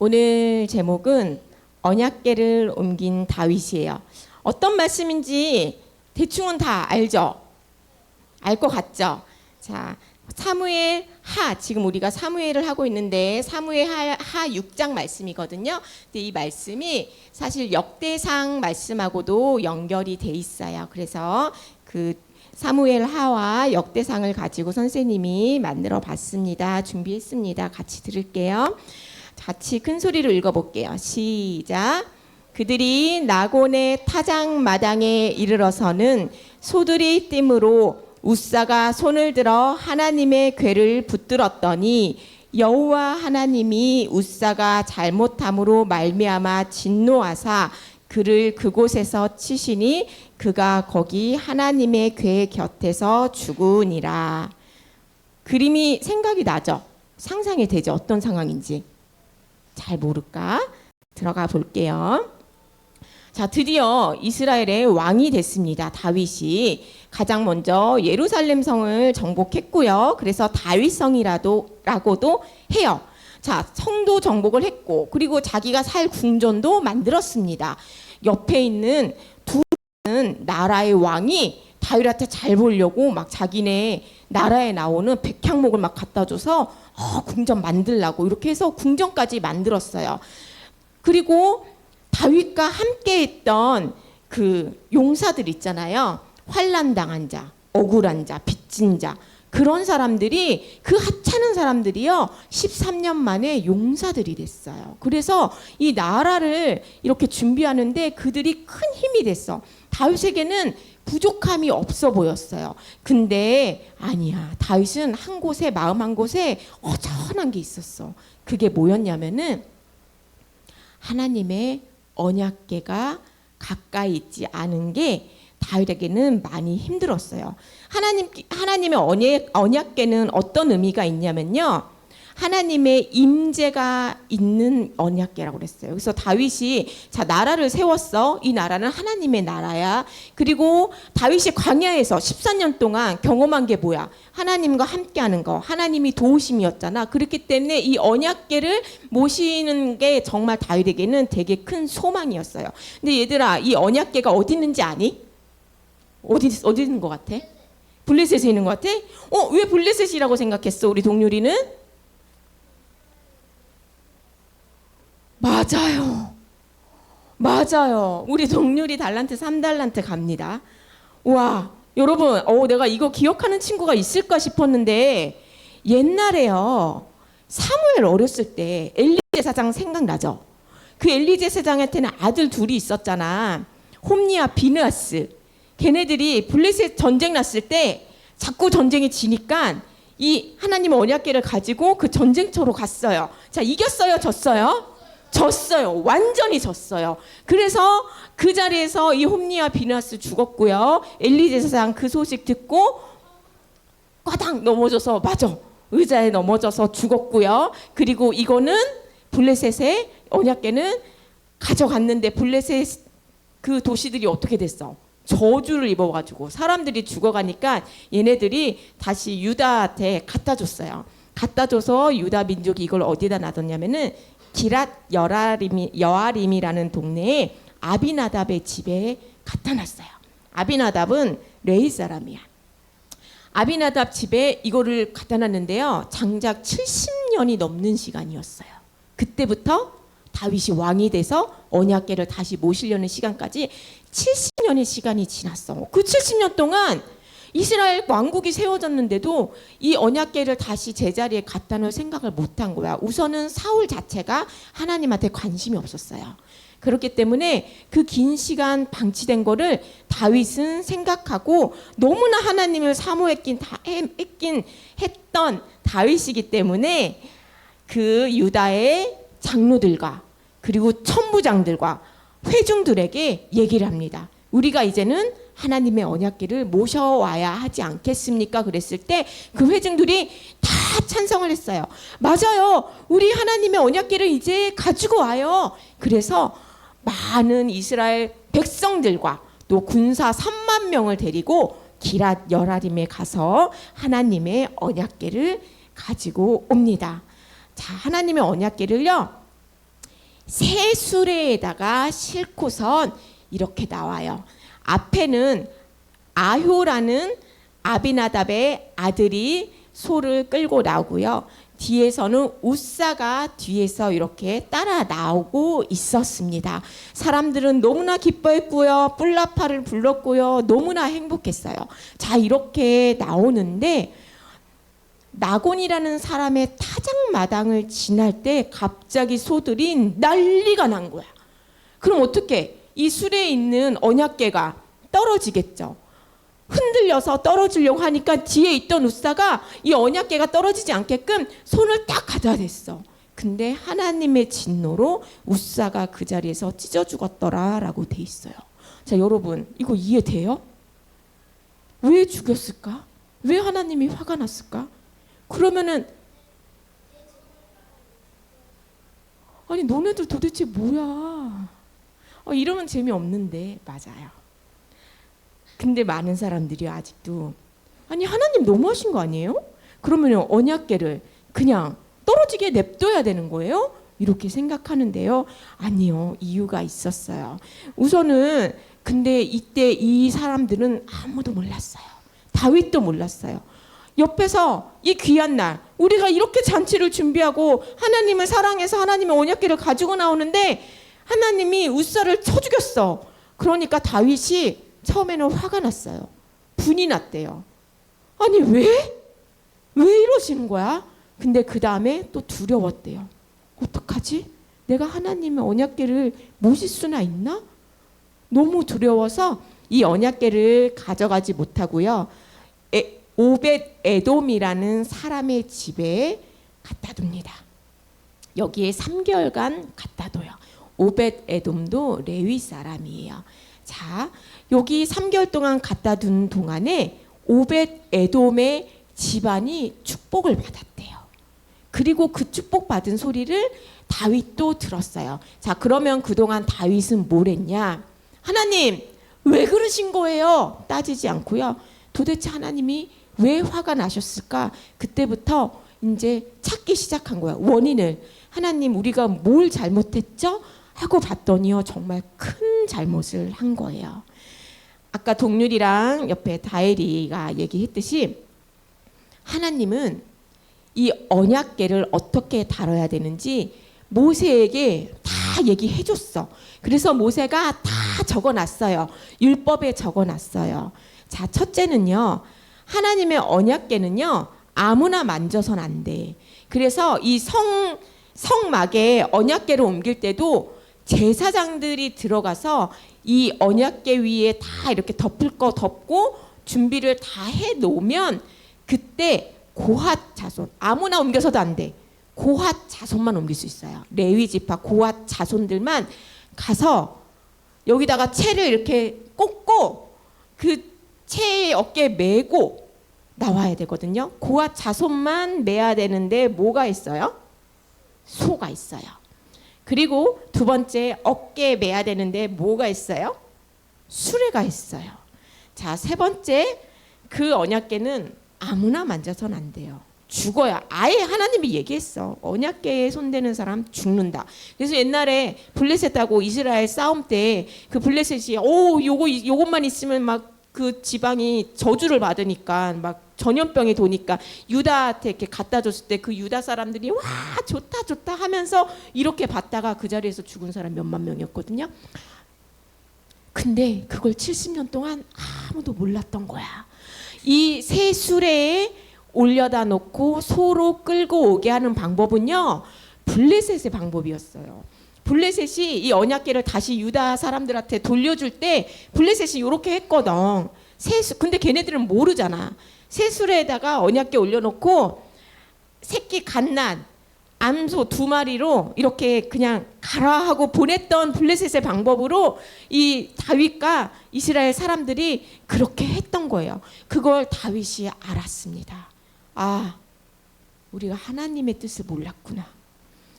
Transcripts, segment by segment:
오늘 제목은 언약궤를 옮긴 다윗이에요. 어떤 말씀인지 대충은 다 알죠? 알 것 같죠? 자, 사무엘 하, 지금 우리가 사무엘을 하고 있는데 사무엘 하 6장 말씀이거든요. 근데 이 말씀이 사실 역대상 말씀하고도 연결이 돼 있어요. 그래서 그 사무엘 하와 역대상을 가지고 선생님이 만들어 봤습니다. 준비했습니다. 같이 들을게요. 같이 큰 소리로 읽어볼게요. 시작. 그들이 나곤의 타작마당에 이르러서는 소들이 띠므로 웃사가 손을 들어 하나님의 궤를 붙들었더니 여호와 하나님이 웃사가 잘못함으로 말미암아 진노하사 그를 그곳에서 치시니 그가 거기 하나님의 궤 곁에서 죽으니라. 그림이 생각이 나죠? 상상이 되죠? 어떤 상황인지. 잘 모를까? 들어가 볼게요. 자, 드디어 이스라엘의 왕이 됐습니다. 다윗이 가장 먼저 예루살렘 성을 정복했고요. 그래서 다윗성이라고도 해요. 자, 성도 정복을 했고, 그리고 자기가 살 궁전도 만들었습니다. 옆에 있는 두 나라의 왕이 다윗한테 잘 보려고 막 자기네 나라에 나오는 백향목을 막 갖다 줘서 궁전 만들라고 이렇게 해서 궁전까지 만들었어요. 그리고 다윗과 함께 했던 그 용사들 있잖아요. 환난당한 자, 억울한 자, 빚진 자, 그런 사람들이, 그 하찮은 사람들이요 13년 만에 용사들이 됐어요. 그래서 이 나라를 이렇게 준비하는데 그들이 큰 힘이 됐어. 다윗에게는 부족함이 없어 보였어요. 근데 아니야. 다윗은 한 곳에, 마음 한 곳에 허전한 게 있었어. 그게 뭐였냐면은 하나님의 언약궤가 가까이 있지 않은 게 다윗에게는 많이 힘들었어요. 하나님의 언약궤는 어떤 의미가 있냐면요. 하나님의 임재가 있는 언약궤라고 그랬어요. 그래서 다윗이 자, 나라를 세웠어. 이 나라는 하나님의 나라야. 그리고 다윗이 광야에서 14년 동안 경험한 게 뭐야? 하나님과 함께하는 거. 하나님이 도우심이었잖아. 그렇기 때문에 이 언약궤를 모시는 게 정말 다윗에게는 되게 큰 소망이었어요. 근데 얘들아, 이 언약궤가 어디 있는지 아니? 어디 있는 것 같아? 블레셋에 있는 것 같아? 왜 블레셋이라고 생각했어? 우리 동률이는? 맞아요. 우리 동률이 달란트 3달란트 갑니다. 와, 여러분, 내가 이거 기억하는 친구가 있을까 싶었는데 옛날에요. 사무엘 어렸을 때 엘리 제사장 생각나죠? 그 엘리 제사장한테는 아들 둘이 있었잖아. 홈니와 비느하스. 걔네들이 블레셋 전쟁 났을 때 자꾸 전쟁이 지니까 이 하나님의 언약궤를 가지고 그 전쟁터로 갔어요. 자, 이겼어요? 졌어요? 졌어요. 완전히 졌어요. 그래서 그 자리에서 이 홈니와 비느하스 죽었고요. 엘리 제사장 그 소식 듣고 꽈당 넘어져서, 맞아, 의자에 넘어져서 죽었고요. 그리고 이거는 블레셋의 언약궤는 가져갔는데 블레셋 그 도시들이 어떻게 됐어? 저주를 입어가지고 사람들이 죽어가니까 얘네들이 다시 유다한테 갖다 줬어요. 갖다 줘서 유다 민족이 이걸 어디다 놔뒀냐면은 기랏 여아림이라는 동네에 아비나답의 집에 갖다 놨어요. 아비나답은 레위 사람이야. 아비나답 집에 이거를 갖다 놨는데요. 장작 70년이 넘는 시간이었어요. 그때부터 다윗이 왕이 돼서 언약궤를 다시 모시려는 시간까지 70년의 시간이 지났어. 그 70년 동안 이스라엘 왕국이 세워졌는데도 이 언약궤를 다시 제자리에 갖다 놓을 생각을 못한 거야. 우선은 사울 자체가 하나님한테 관심이 없었어요. 그렇기 때문에 그 긴 시간 방치된 거를 다윗은 생각하고 너무나 하나님을 사모했긴 했던 다윗이기 때문에 그 유다의 장로들과 그리고 천부장들과 회중들에게 얘기를 합니다. 우리가 이제는 하나님의 언약궤를 모셔와야 하지 않겠습니까? 그랬을 때 그 회중들이 다 찬성을 했어요. 맞아요. 우리 하나님의 언약궤를 이제 가지고 와요. 그래서 많은 이스라엘 백성들과 또 군사 3만 명을 데리고 기랏 여아림에 가서 하나님의 언약궤를 가지고 옵니다. 자, 하나님의 언약궤를요 새 수레에다가 싣고선 이렇게 나와요. 앞에는 아효라는 아비나답의 아들이 소를 끌고 나오고요. 뒤에서는 웃사가 뒤에서 이렇게 따라 나오고 있었습니다. 사람들은 너무나 기뻐했고요. 뿔라파를 불렀고요. 너무나 행복했어요. 자, 이렇게 나오는데 나곤이라는 사람의 타작마당을 지날 때 갑자기 소들이 난리가 난 거야. 그럼 어떻게? 이 수레에 있는 언약궤가 떨어지겠죠. 흔들려서 떨어지려고 하니까 뒤에 있던 웃사가 이 언약궤가 떨어지지 않게끔 손을 딱 가져야 됐어. 근데 하나님의 진노로 웃사가 그 자리에서 찢어 죽었더라라고 돼 있어요. 자, 여러분 이거 이해돼요? 왜 죽였을까? 왜 하나님이 화가 났을까? 그러면은 아니 너네들 도대체 뭐야? 이러면 재미없는데. 맞아요. 근데 많은 사람들이 아직도 아니 하나님 너무하신 거 아니에요? 그러면 언약궤를 그냥 떨어지게 냅둬야 되는 거예요? 이렇게 생각하는데요. 아니요. 이유가 있었어요. 우선은 근데 이때 이 사람들은 아무도 몰랐어요. 다윗도 몰랐어요. 옆에서 이 귀한 날 우리가 이렇게 잔치를 준비하고 하나님을 사랑해서 하나님의 언약궤를 가지고 나오는데 하나님이 웃사를 쳐 죽였어. 그러니까 다윗이 처음에는 화가 났어요. 분이 났대요. 아니 왜 이러시는 거야? 근데 그 다음에 또 두려웠대요. 어떡하지? 내가 하나님의 언약궤를 모실 수나 있나? 너무 두려워서 이 언약궤를 가져가지 못하고요. 오벳 에돔이라는 사람의 집에 갖다 둡니다. 여기에 3개월간 갖다 둬요. 오벳 에돔도 레위 사람이에요. 자, 여기 3개월 동안 갖다 둔 동안에 오벳 에돔의 집안이 축복을 받았대요. 그리고 그 축복받은 소리를 다윗도 들었어요. 자, 그러면 그동안 다윗은 뭘 했냐? 하나님 왜 그러신 거예요? 따지지 않고요. 도대체 하나님이 왜 화가 나셨을까? 그때부터 이제 찾기 시작한 거야. 원인을. 하나님 우리가 뭘 잘못했죠? 하고 봤더니요. 정말 큰 잘못을 한 거예요. 아까 동률이랑 옆에 다혜리가 얘기했듯이 하나님은 이 언약궤를 어떻게 다뤄야 되는지 모세에게 다 얘기해 줬어. 그래서 모세가 다 적어놨어요. 율법에 적어놨어요. 자, 첫째는요. 하나님의 언약궤는요. 아무나 만져선 안 돼. 그래서 이 성막에 언약궤를 옮길 때도 제사장들이 들어가서 이 언약궤 위에 다 이렇게 덮을 거 덮고 준비를 다 해 놓으면 그때 고핫 자손 아무나 옮겨서도 안 돼. 고핫 자손만 옮길 수 있어요. 레위 지파 고핫 자손들만 가서 여기다가 채를 이렇게 꽂고 그 채의 어깨에 메고 나와야 되거든요. 고핫 자손만 매야 되는데 뭐가 있어요? 소가 있어요. 그리고 두 번째 어깨에 매야 되는데 뭐가 있어요? 수레가 있어요. 자, 세 번째 그 언약궤는 아무나 만져선 안 돼요. 죽어야. 아예 하나님이 얘기했어. 언약궤에 손대는 사람 죽는다. 그래서 옛날에 블레셋하고 이스라엘 싸움 때 그 블레셋이 요것만 있으면 막 그 지방이 저주를 받으니까 막 전염병이 도니까 유다한테 이렇게 갖다 줬을 때 그 유다 사람들이 와 좋다 하면서 이렇게 받다가 그 자리에서 죽은 사람 몇만 명이었거든요. 근데 그걸 70년 동안 아무도 몰랐던 거야. 이 새 수레에 올려다 놓고 소로 끌고 오게 하는 방법은요. 블레셋의 방법이었어요. 블레셋이 이 언약궤를 다시 유다 사람들한테 돌려줄 때 블레셋이 이렇게 했거든. 근데 걔네들은 모르잖아. 새 수레에다가 언약궤 올려놓고 새끼 갓난 암소 2마리로 이렇게 그냥 가라 하고 보냈던 블레셋의 방법으로 이 다윗과 이스라엘 사람들이 그렇게 했던 거예요. 그걸 다윗이 알았습니다. 아, 우리가 하나님의 뜻을 몰랐구나.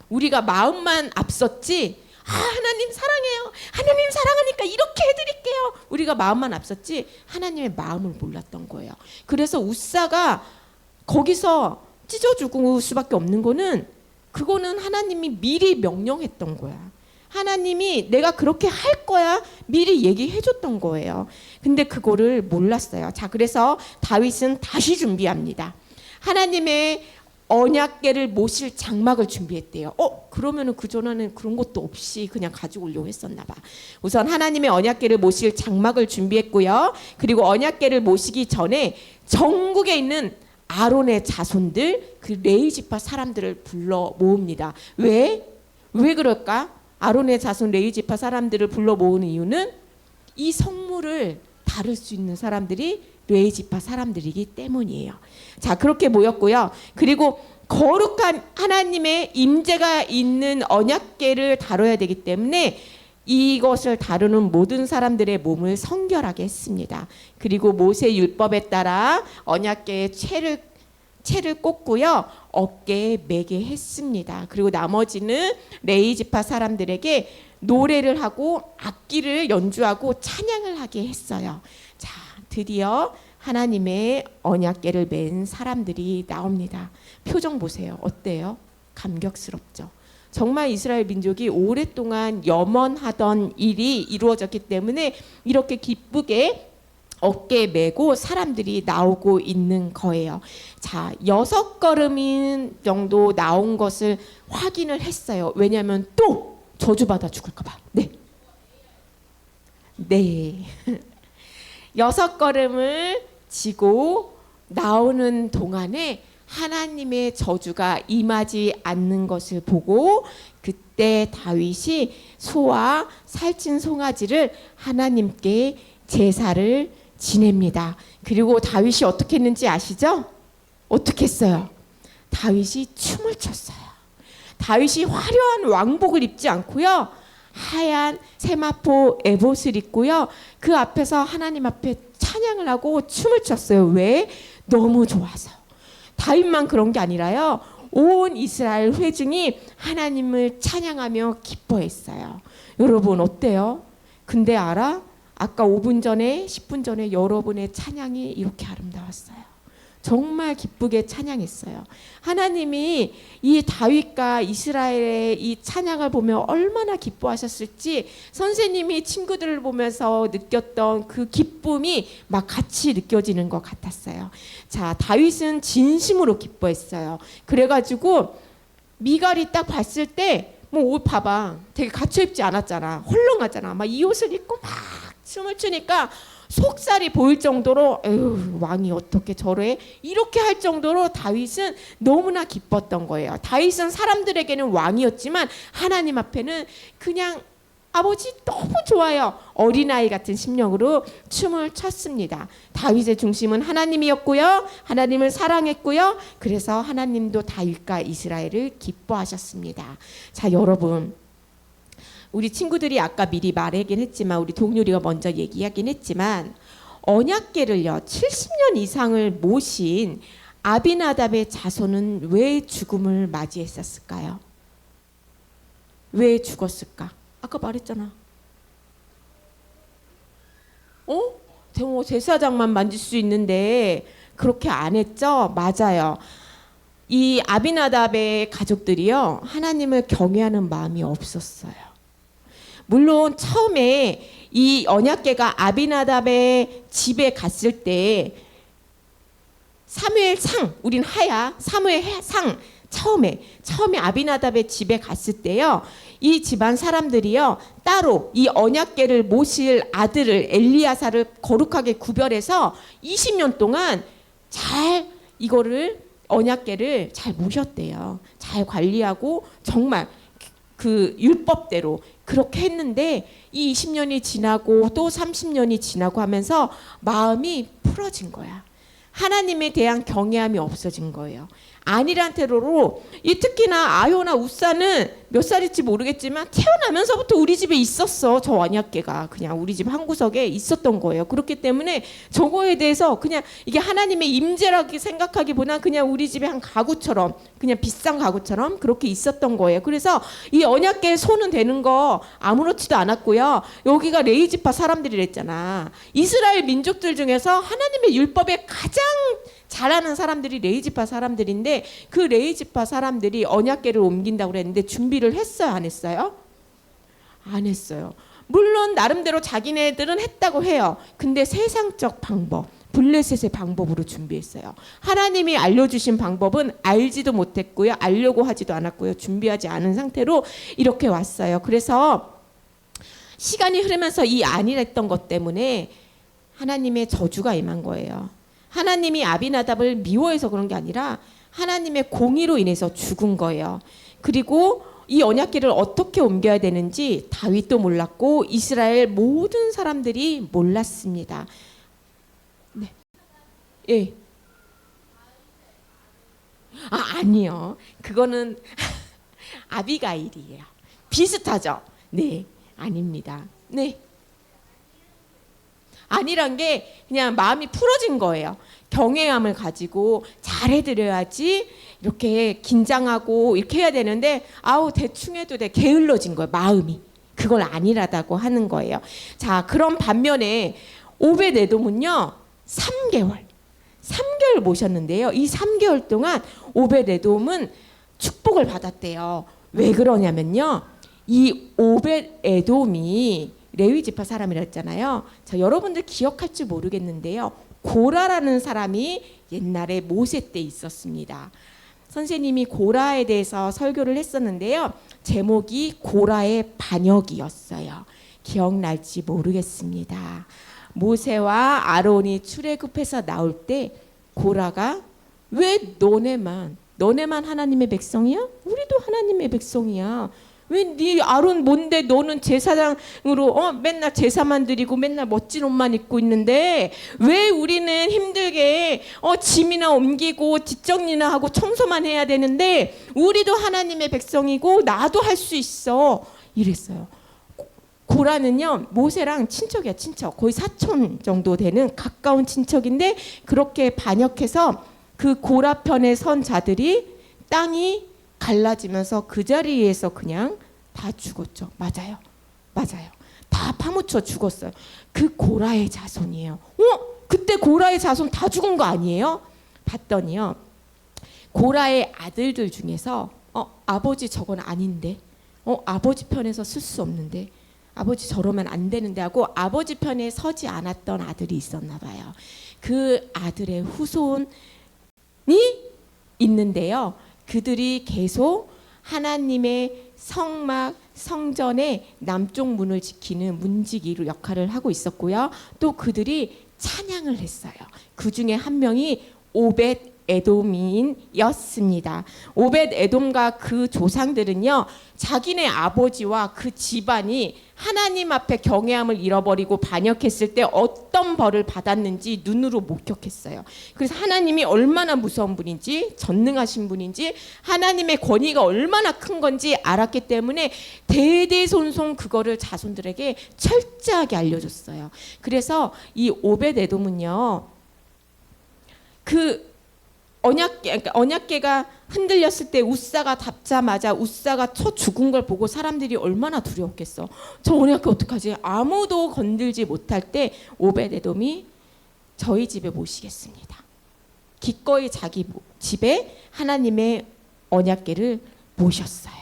우리가 마음만 앞섰지. 하나님 사랑해요. 하나님 사랑하니까 이렇게 해드릴게요. 우리가 마음만 앞섰지 하나님의 마음을 몰랐던 거예요. 그래서 웃사가 거기서 찢어 죽을 수밖에 없는 거는 그거는 하나님이 미리 명령했던 거야. 하나님이 내가 그렇게 할 거야 미리 얘기해 줬던 거예요. 근데 그거를 몰랐어요. 자, 그래서 다윗은 다시 준비합니다. 하나님의 언약궤를 모실 장막을 준비했대요. 그러면은 그전에는 그런 것도 없이 그냥 가지고 오려고 했었나 봐. 우선 하나님의 언약궤를 모실 장막을 준비했고요. 그리고 언약궤를 모시기 전에 전국에 있는 아론의 자손들, 그 레위 지파 사람들을 불러 모읍니다. 왜 그럴까? 아론의 자손 레위 지파 사람들을 불러 모으는 이유는 이 성물을 다룰 수 있는 사람들이 레위 지파 사람들이기 때문이에요. 자, 그렇게 모였고요. 그리고 거룩한 하나님의 임재가 있는 언약궤를 다뤄야 되기 때문에 이것을 다루는 모든 사람들의 몸을 성결하게 했습니다. 그리고 모세 율법에 따라 언약궤에 채를 꽂고요, 어깨에 매게 했습니다. 그리고 나머지는 레위 지파 사람들에게 노래를 하고 악기를 연주하고 찬양을 하게 했어요. 자, 드디어 하나님의 언약궤를 맨 사람들이 나옵니다. 표정 보세요. 어때요? 감격스럽죠? 정말 이스라엘 민족이 오랫동안 염원하던 일이 이루어졌기 때문에 이렇게 기쁘게 어깨에 메고 사람들이 나오고 있는 거예요. 자, 6걸음 정도 나온 것을 확인을 했어요. 왜냐하면 또 저주받아 죽을까 봐. 네. 6걸음을 지고 나오는 동안에 하나님의 저주가 임하지 않는 것을 보고 그때 다윗이 소와 살찐 송아지를 하나님께 제사를 지냅니다. 그리고 다윗이 어떻게 했는지 아시죠? 어떻게 했어요? 다윗이 춤을 췄어요. 다윗이 화려한 왕복을 입지 않고요, 하얀 세마포 에봇을 입고요, 그 앞에서 하나님 앞에 찬양을 하고 춤을 췄어요. 왜? 너무 좋아서. 다윗만 그런 게 아니라요, 온 이스라엘 회중이 하나님을 찬양하며 기뻐했어요. 여러분 어때요? 근데 아까 5분 전에 10분 전에 여러분의 찬양이 이렇게 아름다웠어요. 정말 기쁘게 찬양했어요. 하나님이 이 다윗과 이스라엘의 이 찬양을 보며 얼마나 기뻐하셨을지 선생님이 친구들을 보면서 느꼈던 그 기쁨이 막 같이 느껴지는 것 같았어요. 자, 다윗은 진심으로 기뻐했어요. 그래가지고 미갈이 딱 봤을 때 뭐 옷 봐봐, 되게 갖춰 입지 않았잖아. 헐렁하잖아. 막 이 옷을 입고 막 춤을 추니까 속살이 보일 정도로 에휴, 왕이 어떻게 저래? 이렇게 할 정도로 다윗은 너무나 기뻤던 거예요. 다윗은 사람들에게는 왕이었지만 하나님 앞에는 그냥 아버지 너무 좋아요. 어린아이 같은 심령으로 춤을 췄습니다. 다윗의 중심은 하나님이었고요, 하나님을 사랑했고요, 그래서 하나님도 다윗과 이스라엘을 기뻐하셨습니다. 자, 여러분, 우리 친구들이 아까 미리 말하긴 했지만 우리 동료리가 먼저 얘기하긴 했지만 언약궤를요 70년 이상을 모신 아비나답의 자손은 왜 죽음을 맞이했었을까요? 왜 죽었을까? 아까 말했잖아. 제사장만 만질 수 있는데 그렇게 안 했죠? 맞아요. 이 아비나답의 가족들이요 하나님을 경외하는 마음이 없었어요. 물론 처음에 이 언약궤가 아비나답의 집에 갔을 때 사무엘상, 우린 하야, 사무엘상 처음에 아비나답의 집에 갔을 때요, 이 집안 사람들이요 따로 이 언약궤를 모실 아들을 엘리야사를 거룩하게 구별해서 20년 동안 잘 이거를 언약궤를 잘 모셨대요. 잘 관리하고 정말 그 율법대로 그렇게 했는데 이 20년이 지나고 또 30년이 지나고 하면서 마음이 풀어진 거야. 하나님에 대한 경외함이 없어진 거예요. 안일한 태도로 이 특히나 아요나 우사는 몇 살일지 모르겠지만 태어나면서부터 우리 집에 있었어. 저 언약궤가 그냥 우리 집 한 구석에 있었던 거예요. 그렇기 때문에 저거에 대해서 그냥 이게 하나님의 임재라고 생각하기보다 그냥 우리 집의 한 가구처럼 그냥 비싼 가구처럼 그렇게 있었던 거예요. 그래서 이 언약궤에 손은 대는 거 아무렇지도 않았고요. 여기가 레위 지파 사람들이랬잖아. 이스라엘 민족들 중에서 하나님의 율법에 가장 잘하는 사람들이 레위 지파 사람들인데 그 레위 지파 사람들이 언약궤를 옮긴다고 그랬는데 준비를 했어요, 안 했어요? 안 했어요. 물론 나름대로 자기네들은 했다고 해요. 근데 세상적 방법, 블레셋의 방법으로 준비했어요. 하나님이 알려주신 방법은 알지도 못했고요. 알려고 하지도 않았고요. 준비하지 않은 상태로 이렇게 왔어요. 그래서 시간이 흐르면서 이 안일했던 것 때문에 하나님의 저주가 임한 거예요. 하나님이 아비나답을 미워해서 그런 게 아니라 하나님의 공의로 인해서 죽은 거예요. 그리고 이 언약궤를 어떻게 옮겨야 되는지 다윗도 몰랐고 이스라엘 모든 사람들이 몰랐습니다. 네. 예. 아니요. 그거는 아비가일이에요. 비슷하죠? 네. 아닙니다. 네. 아니란 게 그냥 마음이 풀어진 거예요. 경외함을 가지고 잘해드려야지 이렇게 긴장하고 이렇게 해야 되는데 아우 대충 해도 돼. 게을러진 거예요. 마음이. 그걸 아니라다고 하는 거예요. 자, 그런 반면에 오벳에돔은요 3개월 모셨는데요. 이 3개월 동안 오벳에돔은 축복을 받았대요. 왜 그러냐면요. 이 오벳에돔이 레위 지파 사람이라 했잖아요. 자, 여러분들 기억할지 모르겠는데요. 고라라는 사람이 옛날에 모세 때 있었습니다. 선생님이 고라에 대해서 설교를 했었는데요. 제목이 고라의 반역이었어요. 기억날지 모르겠습니다. 모세와 아론이 출애굽해서 나올 때 고라가 왜 너네만 하나님의 백성이야? 우리도 하나님의 백성이야. 왜 네 아론 뭔데 너는 제사장으로 맨날 제사만 드리고 맨날 멋진 옷만 입고 있는데 왜 우리는 힘들게 짐이나 옮기고 뒷정리나 하고 청소만 해야 되는데 우리도 하나님의 백성이고 나도 할 수 있어 이랬어요. 고라는요 모세랑 친척이야. 친척. 거의 사촌 정도 되는 가까운 친척인데 그렇게 반역해서 그 고라 편에 선 자들이 땅이 갈라지면서 그 자리에서 그냥 다 죽었죠. 맞아요. 다 파묻혀 죽었어요. 그 고라의 자손이에요. 그때 고라의 자손 다 죽은 거 아니에요? 봤더니요. 고라의 아들들 중에서 아버지 저건 아닌데 아버지 편에서 쓸 수 없는데 아버지 저러면 안 되는데 하고 아버지 편에 서지 않았던 아들이 있었나 봐요. 그 아들의 후손이 있는데요. 그들이 계속 하나님의 성막 성전의 남쪽 문을 지키는 문지기로 역할을 하고 있었고요. 또 그들이 찬양을 했어요. 그 중에 한 명이 오벳 에돔인이었습니다. 오벳 에돔과 그 조상들은요, 자기네 아버지와 그 집안이 하나님 앞에 경외함을 잃어버리고 반역했을 때 어떤 벌을 받았는지 눈으로 목격했어요. 그래서 하나님이 얼마나 무서운 분인지, 전능하신 분인지, 하나님의 권위가 얼마나 큰 건지 알았기 때문에 대대손손 그거를 자손들에게 철저하게 알려줬어요. 그래서 이 오벳 에돔은요, 그 언약궤가 흔들렸을 때 우사가 닿자마자 우사가 쳐 죽은 걸 보고 사람들이 얼마나 두려웠겠어. 저 언약궤 어떡하지? 아무도 건들지 못할 때 오벳에돔이 저희 집에 모시겠습니다. 기꺼이 자기 집에 하나님의 언약궤를 모셨어요.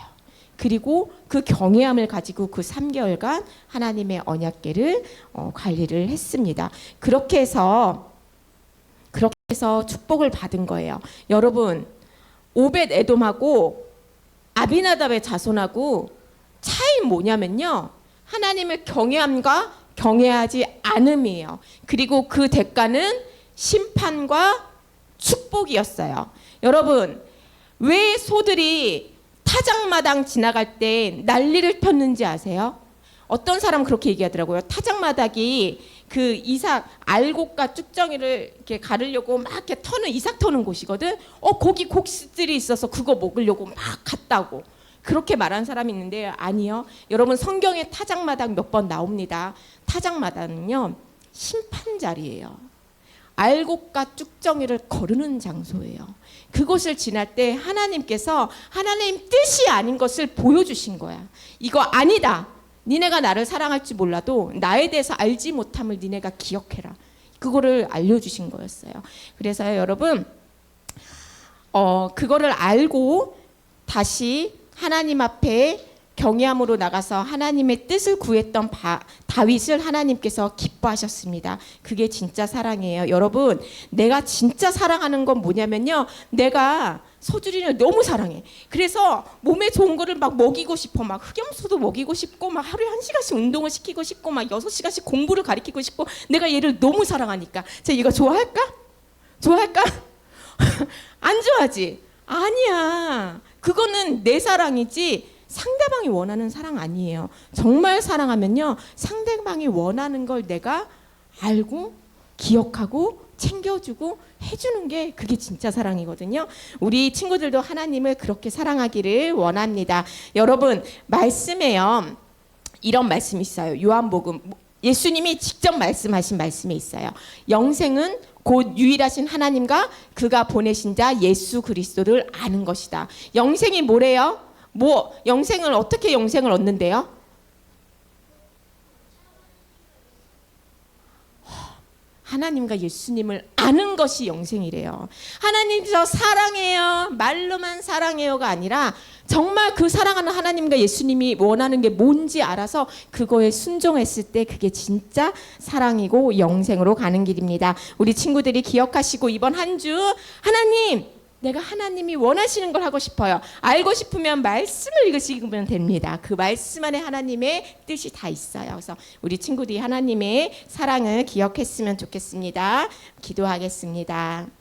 그리고 그 경외함을 가지고 그 3개월간 하나님의 언약궤를 관리를 했습니다. 그렇게 해서 축복을 받은 거예요. 여러분, 오벳 에돔하고 아비나답의 자손하고 차이 뭐냐면요. 하나님을 경외함과 경외하지 않음이에요. 그리고 그 대가는 심판과 축복이었어요. 여러분, 왜 소들이 타작마당 지나갈 때 난리를 폈는지 아세요? 어떤 사람은 그렇게 얘기하더라고요. 타작마당이 그 이삭 알곡과 쭉정이를 이렇게 가르려고 막 이렇게 터는 이삭 터는 곳이거든. 거기 곡식들이 있어서 그거 먹으려고 막 갔다고 그렇게 말한 사람이 있는데 아니요. 여러분 성경에 타작마당 몇 번 나옵니다. 타작마당은요 심판 자리예요. 알곡과 쭉정이를 거르는 장소예요. 그곳을 지날 때 하나님께서 하나님 뜻이 아닌 것을 보여주신 거야. 이거 아니다. 니네가 나를 사랑할지 몰라도 나에 대해서 알지 못함을 니네가 기억해라. 그거를 알려주신 거였어요. 그래서 여러분 그거를 알고 다시 하나님 앞에 경외함으로 나가서 하나님의 뜻을 구했던 다윗을 하나님께서 기뻐하셨습니다. 그게 진짜 사랑이에요. 여러분, 내가 진짜 사랑하는 건 뭐냐면요, 내가 서주리를 너무 사랑해. 그래서 몸에 좋은 거를 막 먹이고 싶어. 막 흑염소도 먹이고 싶고, 막 하루에 1시간씩 운동을 시키고 싶고, 막 6시간씩 공부를 가르치고 싶고, 내가 얘를 너무 사랑하니까. 제가 이거 좋아할까? 좋아할까? 안 좋아하지? 아니야. 그거는 내 사랑이지 상대방이 원하는 사랑 아니에요. 정말 사랑하면요, 상대방이 원하는 걸 내가 알고 기억하고 챙겨주고 해주는 게 그게 진짜 사랑이거든요. 우리 친구들도 하나님을 그렇게 사랑하기를 원합니다. 여러분, 말씀에요, 이런 말씀이 있어요. 요한복음, 예수님이 직접 말씀하신 말씀이 있어요. 영생은 곧 유일하신 하나님과 그가 보내신 자 예수 그리스도를 아는 것이다. 영생이 뭐래요? 영생을 어떻게 영생을 얻는데요? 하나님과 예수님을 아는 것이 영생이래요. 하나님 저 사랑해요, 말로만 사랑해요가 아니라 정말 그 사랑하는 하나님과 예수님이 원하는 게 뭔지 알아서 그거에 순종했을 때 그게 진짜 사랑이고 영생으로 가는 길입니다. 우리 친구들이 기억하시고 이번 한 주, 하나님, 내가 하나님이 원하시는 걸 하고 싶어요. 알고 싶으면 말씀을 읽으시면 됩니다. 그 말씀 안에 하나님의 뜻이 다 있어요. 그래서 우리 친구들이 하나님의 사랑을 기억했으면 좋겠습니다. 기도하겠습니다.